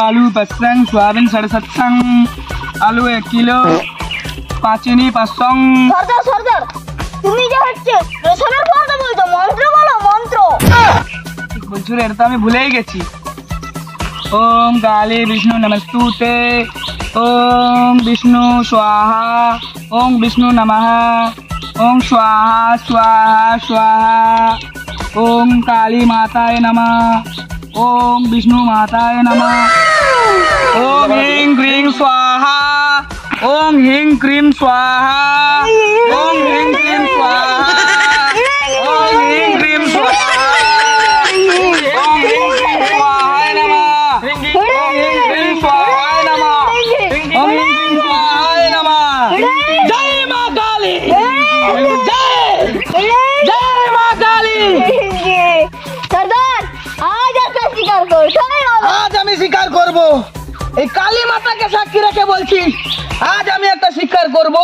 आलू 500, सोयाबीन 750, आलू 1 किलो, पाचिनी 500। সরদার তুমি যা হচ্ছে রেশনের কথা বলছো, মন্ত্র বলো মন্ত্র। ঠিক বলছো রে, এটা তো আমি ভুলেই গেছি। ओम काली विष्णु नमस्तुते, ओम विष्णु स्वाहा, ओम विष्णु नमः, ओम स्वाहा स्वाहा स्वाहा, ओम काली माताय नमः, ओम विष्णु माताय नमः, ओम ह्रीं क्रीं स्वाहा, ओम ह्रीं क्रीं स्वाहा, ओम ह्रीं क्रीं स्वाहा, ओम ह्रीं क्रीं स्वाहा, ओम ह्रीं क्रीं स्वाहाय नमः, ओम ह्रीं क्रीं स्वाहाय नमः, ओम ह्रीं क्रीं स्वाहाय नमः। जय मां काली, जय मां काली। সরদার আজ একটা শিকার করছো? আজ আমি শিকার করব, এই কালী মাতাকে সাক্ষী রেখে বলছি, আজ আমি একটা শিকার করব।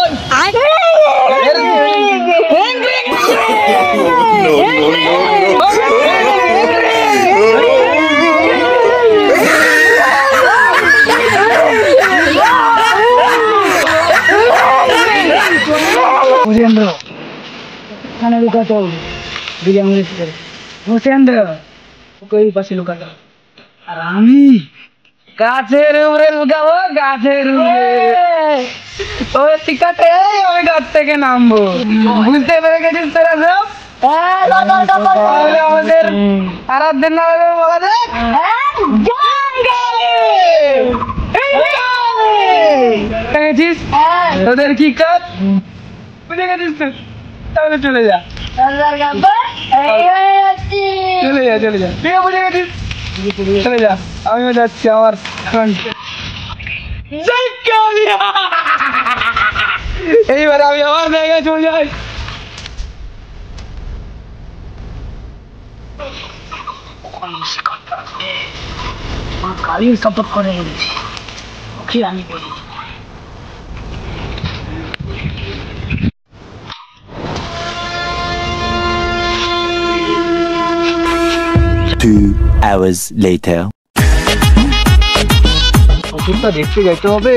भूषेंद्र खाना लुकाता हो बिरयानी करे भूषेंद्र कोई पासे लुकाता আর আমি গাছের উপরে লুকাবো, গাছের উপরে। ওই শিকাতে আমি গাছ থেকে নামবো, বুঝতে পেরে গেছিস তোরা সব? তাহলে আমাদের আরাধ্যের নামে বলা যাক দেখেছিস তোদের কি কাজ, বুঝে গেছিস তো? তাহলে চলে যা, চলে যা, চলে যা, তুইও বুঝে গেছিস, চলে যা। আমিও যাচ্ছি আমার এইবার আমি আমার জায়গায় চলে যাই। কালীর শপথ করে বলেছি, ওকে আমি বলি। Two hours later. পুকুরটা দেখতে যাইতে হবে,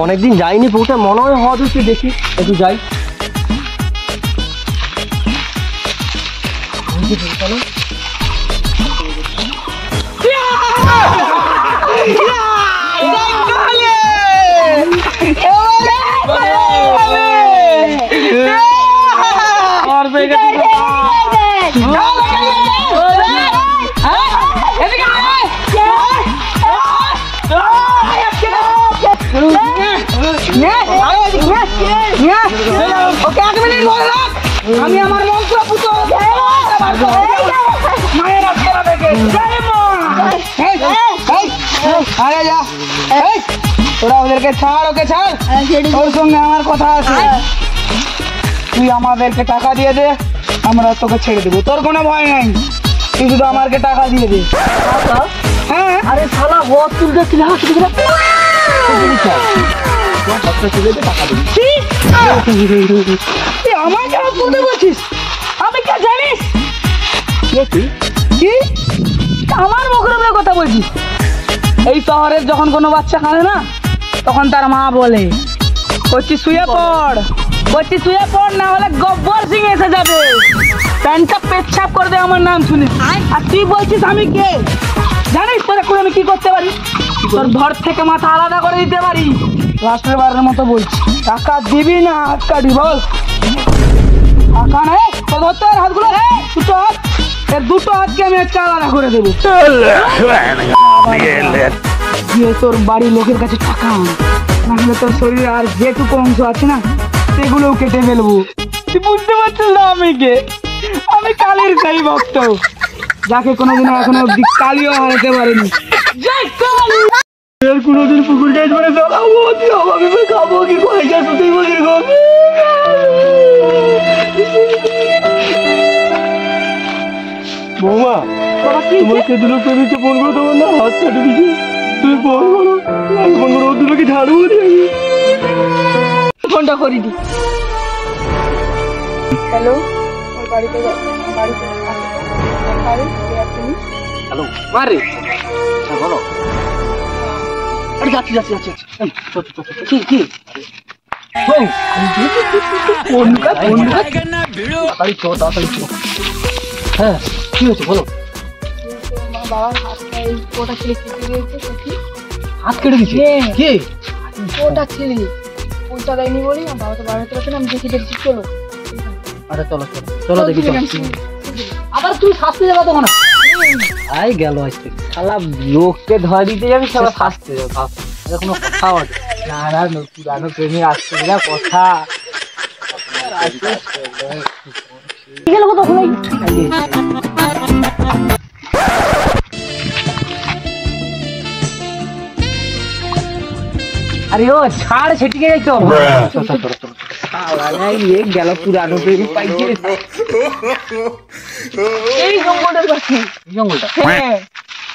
অনেকদিন যাইনি পুকুরটা, মনে হয় হওয়া হচ্ছে, দেখি একটু যাই। আমি আমার মন্ত্র পুতো মায়ের আত্মা থেকে আরে যা, তোরা ওদেরকে ছাড়, ওকে ছাড়, ওর সঙ্গে আমার কথা আছে। তুই আমাদেরকে টাকা দিয়ে দে, আমরা তোকে ছেড়ে দেবো, তোর কোনো ভয় নাই, তুই শুধু আমাকে টাকা দিয়ে দে। হ্যাঁ, আরে শালা বস তুলতে আমাকে বলতে বলছিস? আমি কে জানিস? কি আমার মুখের উপরে কথা বলছিস? এই শহরের যখন কোনো বাচ্চা কাঁদে না, তখন তার মা বলে বলছি শুয়ে পড়, বলছি শুয়ে পড়, না হলে গব্বর সিং এসে যাবে, প্যান্টটা পেচ্ছাপ করে দে আমার নাম শুনে। আর তুই বলছিস আমি কে জানিস? তোর এখন আমি কি করতে পারি? তোর ধর থেকে মাথা আলাদা করে দিতে পারি। লাস্টের বারের মতো বলছি, টাকা দিবি না হাত কাটি বল। টাকা নেই তো ধরতে আর হাতগুলো, দুটো হাত, এর দুটো হাতকে আমি একটা আলাদা করে দেবো। তোর বাড়ির লোকের কাছে টাকা নাহলে তোর শরীরে আর যেটুকু অংশ আছে না সেগুলোও কেটে ফেলবো। তুই বুঝতে পারছিস না আমি কে? আমি কালীর সেই ভক্ত, যাকে কোনোদিন এখনো অব্দি কালীও হারাতে পারেনি। কোনোদিন পুকুর গাছ করে চালাবো, আমি খাবো কি পয়সা শুধুই বলি বৌমা, তোমাকে দুটো পেরেছে ফোন করো, তোমার না হাত কাটে দিচ্ছে, তুমি ফোন করো, আমি ফোন করো, দুটোকে ঝাড়বো দিয়ে ফোনটা করি দি। হ্যালো, ওই বাড়িতে হ্যালো, মারে বলো। আরে যাচ্ছি যাচ্ছি যাচ্ছি এই চল চল চল কি কি কোন কাজ তাড়াতাড়ি চো তাড়াতাড়ি চো হ্যাঁ কি হয়েছে বলো বাবার হাতটা এই ওটা ছেলে কেটে গিয়েছে দেখি হাত কেটে দিচ্ছে কি ওটা ছেলে পয়সা দেয়নি বলি আমার বাবা তো বাড়াতে পারছে না আমি দেখি দেখছি চলো আরে চলো চলো চলো দেখি চলো আবার তুই শাস্তি যাবা তখন আই গেল আজকে শালা লোককে ধরা দিতে যাবি শালা শাস্তি যাবে এটা কোনো কথা বলে না না পুরানো প্রেমী আসছে না কথা গেল কত হলো अरे ओ छाड़ छटके जाई तो चल चल चल साला ये গেল পুরানো প্রেমী পাইছে এই জঙ্গলের কাছে জঙ্গলটা হ্যাঁ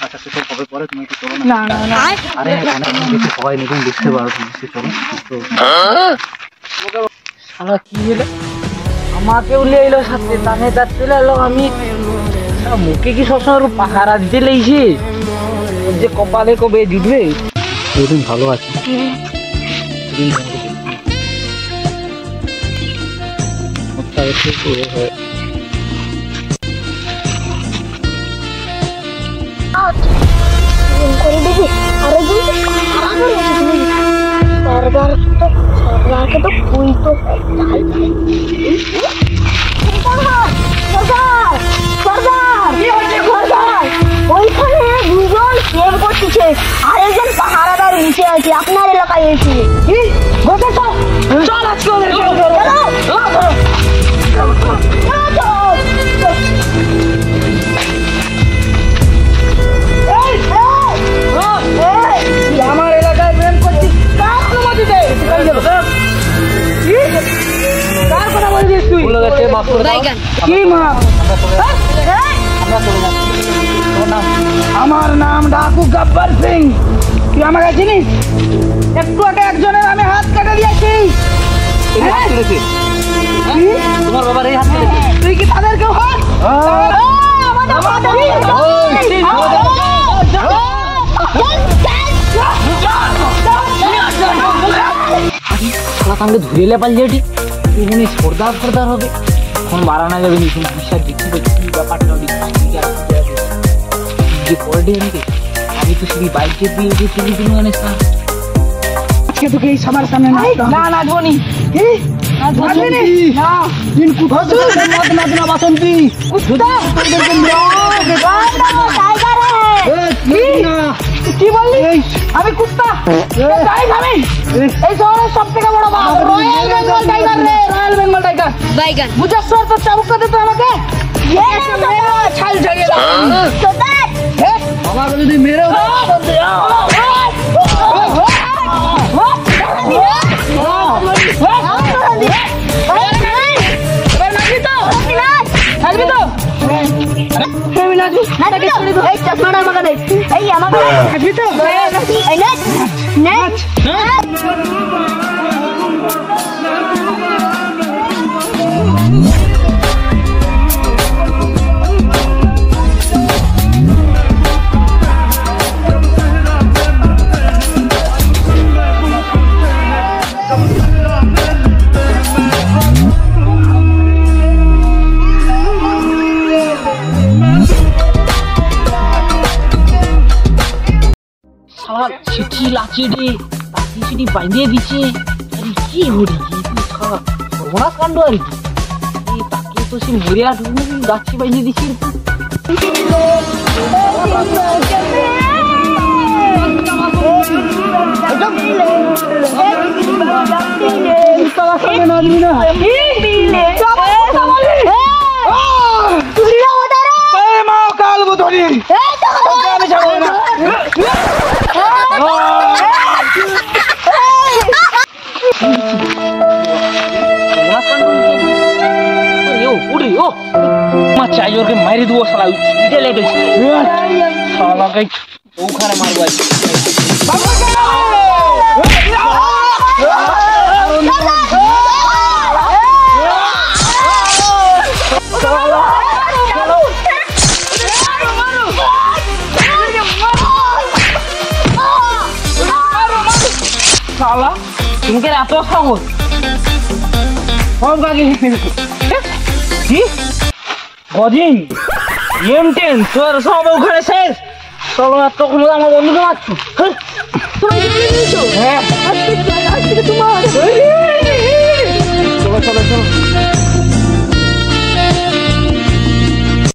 আচ্ছা চল কবে পরে তুমি একটু চলো না না না আরে অনেক কিছু সবাই নিকন বুঝতে পারো তুমি চলো শালা কি হলো আমাকে উলে এলো সাথে তানে তার চলে এলো আমি মুখে কি সবসময় পাহারা দিতে লেইছে যে কপালে কবে জুটবে সেদিন ভালো আছে সেদিন করে দেখি আরে সরকারকে তো কুই তো ওইখানে দুজন প্রেম করতেছে আরেকজন পাহারাদার নিচে আছে আপনার এলাকায় এসে চল আজকে ওদের আমার এলাকায় প্রেম করছিস কার অনুমতি দে কার কথা বলছিস তুই কি মা আমার নাম ডাকু গব্বর সিং তুই আমাকে চিনিস একটু আগে একজনের আমি হাত কেটে দিয়েছি তোমার বাবার এই হাত কেটেছে তুই কি তাদেরকে হাত ধরে লেপাল যেটি উনি সর্দার ফর্দার হবে এখন বাড়ানো যাবে নি তুমি বিশ্বাস দেখতে কি ব্যাপারটা যে পড়ে নিতে আমি তো শুধু বাইকে দিয়ে যে চলি তুমি জানিস না আজকে তোকে এই সবার সামনে না নাচবো নি বাসন্তী কি বললি আমি কুত্তা আমি এই শহরের সব থেকে বড় রয়্যাল বেঙ্গল টাইগার রে রয়্যাল বেঙ্গল টাইগার বাইগান মুজফ্ফর তো চাবুক দে তো আমাকে ছাল ঝরিয়ে আমাকে যদি মেরেও চিঠি লাচি রে চিঠি বাঁধিয়ে দিচ্ছে আরে কি হরি সর্বনাশ কাণ্ড আর কি তাকে তো সে মরে আর গাছি বাঁধিয়ে দিচ্ছে চাই ওকে মারি দেবো শালা উঠে লেগে শালাকে ওখানে মারবো শালা তুমি কে এত সাহস সব কাজে কি গজিং M10 তোর সব ওখানে শেষ চলো তখন আমার বন্ধুকে মারছো তুমি হ্যাঁ আজকে তোমার চলো চলো চলো